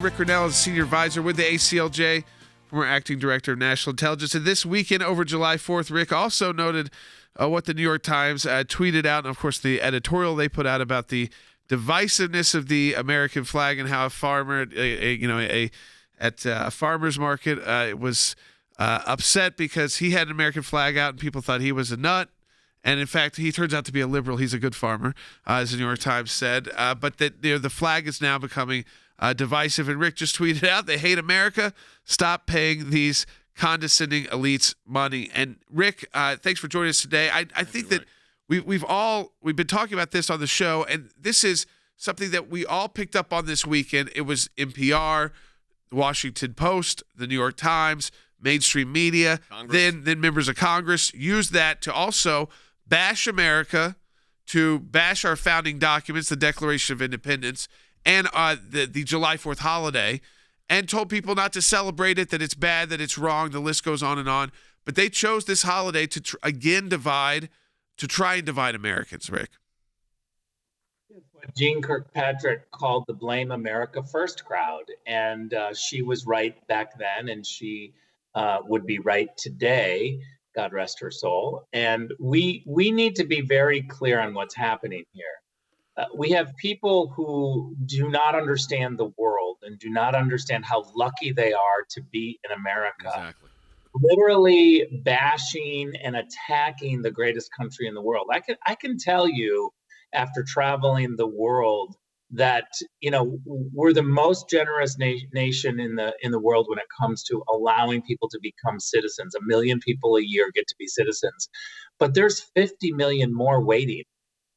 Rick Grenell is Senior Advisor with the ACLJ, former Acting Director of National Intelligence. And this weekend over July 4th, Rick also noted what the New York Times tweeted out, and of course the editorial they put out about the divisiveness of the American flag and how a farmer, at a farmer's market was upset because he had an American flag out and people thought he was a nut. And in fact, he turns out to be a liberal. He's a good farmer, as the New York Times said. But that the flag is now becoming divisive. And Rick just tweeted out, they hate America. Stop paying these condescending elites money. And Rick, thanks for joining us today. I think that we've been talking about this on the show, and this is something that we all picked up on this weekend. It was NPR, the Washington Post, the New York Times, mainstream media, then members of Congress used that to also bash America, to bash our founding documents, the Declaration of Independence, and the July 4th holiday, and told people not to celebrate it, that it's bad, that it's wrong. The list goes on and on. But they chose this holiday to try and divide Americans, Rick. What Jean Kirkpatrick called the Blame America First crowd. And she was right back then, and she would be right today, God rest her soul. And we need to be very clear on what's happening here. We have people who do not understand the world and do not understand how lucky they are to be in America. Exactly. Literally bashing and attacking the greatest country in the world. I can tell you, after traveling the world, that we're the most generous nation in the world when it comes to allowing people to become citizens. 1 million people a year get to be citizens, but there's 50 million more waiting.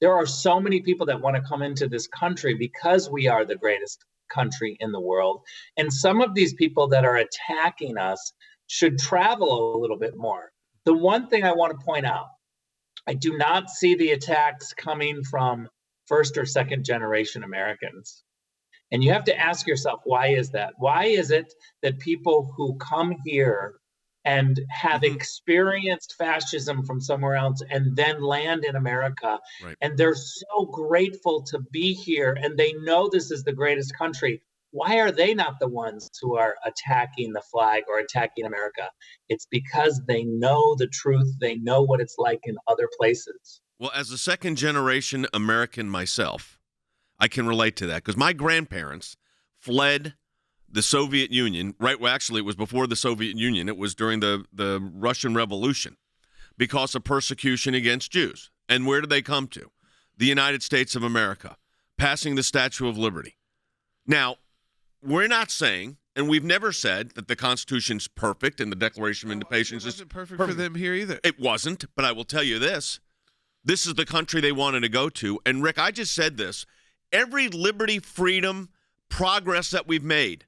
There are so many people that want to come into this country because we are the greatest country in the world. And some of these people that are attacking us should travel a little bit more. The one thing I want to point out, I do not see the attacks coming from first or second generation Americans. And you have to ask yourself, why is that? Why is it that people who come here and have experienced fascism from somewhere else and then land in America, right, and they're so grateful to be here and they know this is the greatest country, why are they not the ones who are attacking the flag or attacking America? It's because they know the truth. They know what it's like in other places. Well, as a second generation American myself, I can relate to that because my grandparents fled the Soviet Union, right? Well, actually, it was before the Soviet Union. It was during the Russian Revolution because of persecution against Jews. And where did they come to? The United States of America, passing the Statue of Liberty. Now, we're not saying, and we've never said, that the Constitution's perfect and the Declaration of Independence is perfect for them here either. It wasn't, but I will tell you this. This is the country they wanted to go to. And, Rick, I just said this. Every liberty, freedom, progress that we've made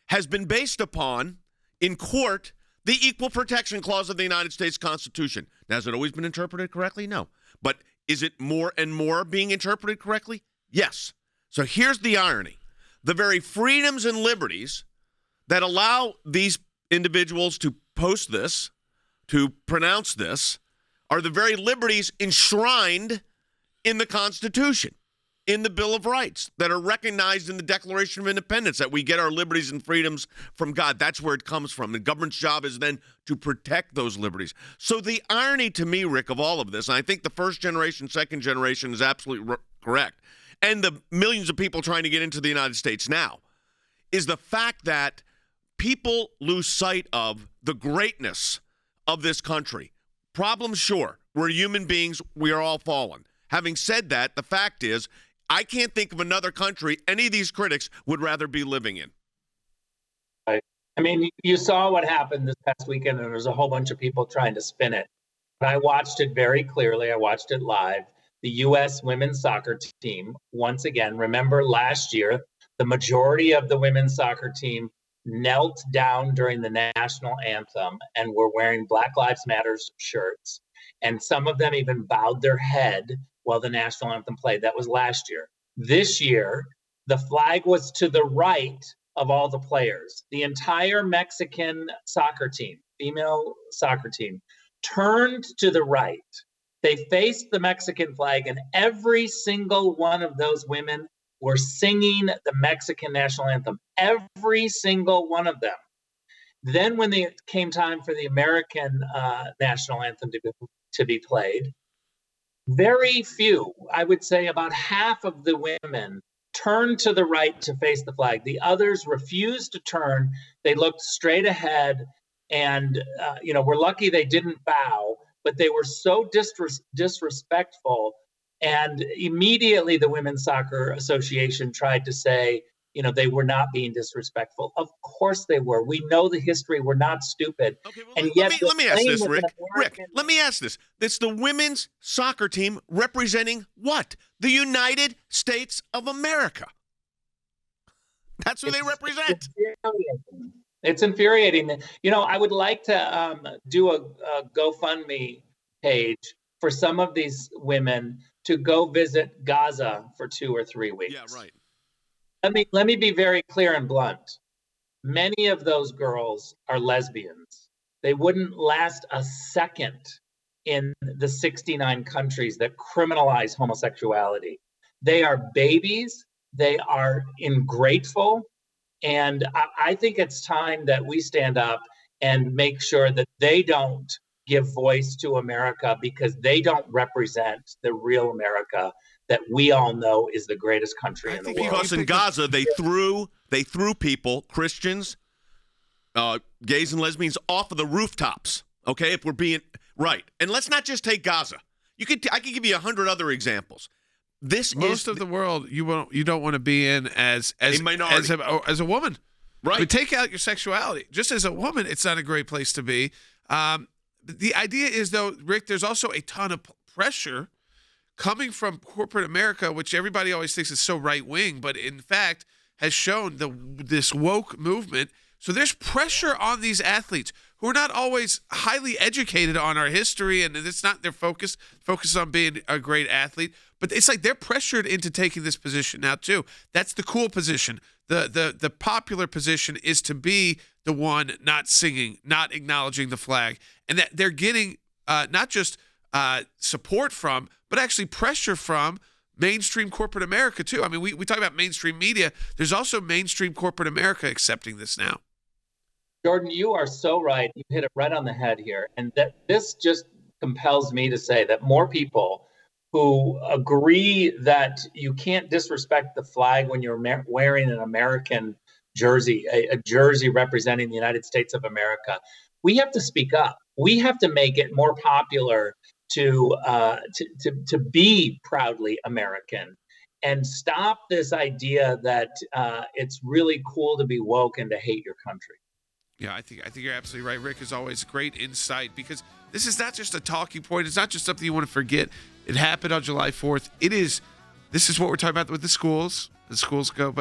has been based upon, in court, the Equal Protection Clause of the United States Constitution. Now, has it always been interpreted correctly? No. But is it more and more being interpreted correctly? Yes. So here's the irony. The very freedoms and liberties that allow these individuals to post this, to pronounce this, are the very liberties enshrined in the Constitution, in the Bill of Rights, that are recognized in the Declaration of Independence, that we get our liberties and freedoms from God. That's where it comes from. The government's job is then to protect those liberties. So the irony to me, Rick, of all of this, and I think the first generation, second generation is absolutely correct, and the millions of people trying to get into the United States now, is the fact that people lose sight of the greatness of this country. Problems, sure. We're human beings. We are all fallen. Having said that, the fact is, I can't think of another country any of these critics would rather be living in. I mean, you saw what happened this past weekend, and there's a whole bunch of people trying to spin it. But I watched it very clearly. I watched it live. The U.S. women's soccer team, once again, remember last year, the majority of the women's soccer team knelt down during the National Anthem and were wearing Black Lives Matter shirts. And some of them even bowed their head while the National Anthem played. That was last year. This year, the flag was to the right of all the players. The entire Mexican soccer team, female soccer team, turned to the right. They faced the Mexican flag, and every single one of those women were singing the Mexican national anthem, every single one of them. Then when it came time for the American national anthem to be played, very few, I would say about half of the women, turned to the right to face the flag. The others refused to turn. They looked straight ahead, and we're lucky they didn't bow, but they were so disrespectful. And immediately the Women's Soccer Association tried to say, they were not being disrespectful. Of course they were. We know the history. We're not stupid. Okay, well, and yet let me ask this, Rick. Rick, let me ask this. It's the women's soccer team representing what? The United States of America. That's who they represent. It's infuriating. I would like to do a GoFundMe page for some of these women to go visit Gaza for 2 or 3 weeks. Yeah, right. Let me be very clear and blunt. Many of those girls are lesbians. They wouldn't last a second in the 69 countries that criminalize homosexuality. They are babies. They are ingrateful. And I think it's time that we stand up and make sure that they don't give voice to America, because they don't represent the real America that we all know is the greatest country in the world. Because in Gaza, they threw people, Christians, gays and lesbians, off of the rooftops. Okay, if we're being right, and let's not just take Gaza. I could give you 100 other examples. Most of the world you don't want to be in as a minority, as a woman. Right. I mean, take out your sexuality. Just as a woman, it's not a great place to be. The idea is, though, Rick, there's also a ton of pressure coming from corporate America, which everybody always thinks is so right-wing, but in fact has shown this woke movement. So there's pressure on these athletes who are not always highly educated on our history, and it's not their focus on being a great athlete. But it's like they're pressured into taking this position now, too. That's the cool position. The popular position is to be the one not singing, not acknowledging the flag, and that they're getting not just support from, but actually pressure from mainstream corporate America, too. I mean, we talk about mainstream media. There's also mainstream corporate America accepting this now. Jordan, you are so right. You hit it right on the head here. And that this just compels me to say that more people who agree that you can't disrespect the flag when you're wearing an American jersey, a jersey representing the United States of America, we have to speak up. We have to make it more popular to be proudly American, and stop this idea that it's really cool to be woke and to hate your country. Yeah, I think you're absolutely right. Rick, is always great insight, because this is not just a talking point. It's not just something you want to forget. It happened on July 4th. This is what we're talking about with the schools. The schools come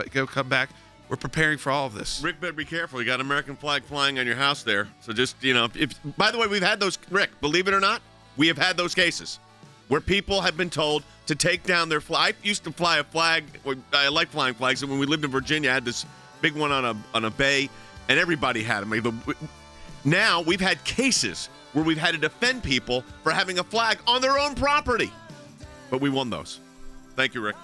back. We're preparing for all of this. Rick, better be careful. You got an American flag flying on your house there. So just, by the way, we've had those, Rick, believe it or not, we have had those cases where people have been told to take down their flag. I used to fly a flag. I like flying flags. And when we lived in Virginia, I had this big one on a bay, and everybody had them. Now we've had cases where we've had to defend people for having a flag on their own property. But we won those. Thank you, Rick.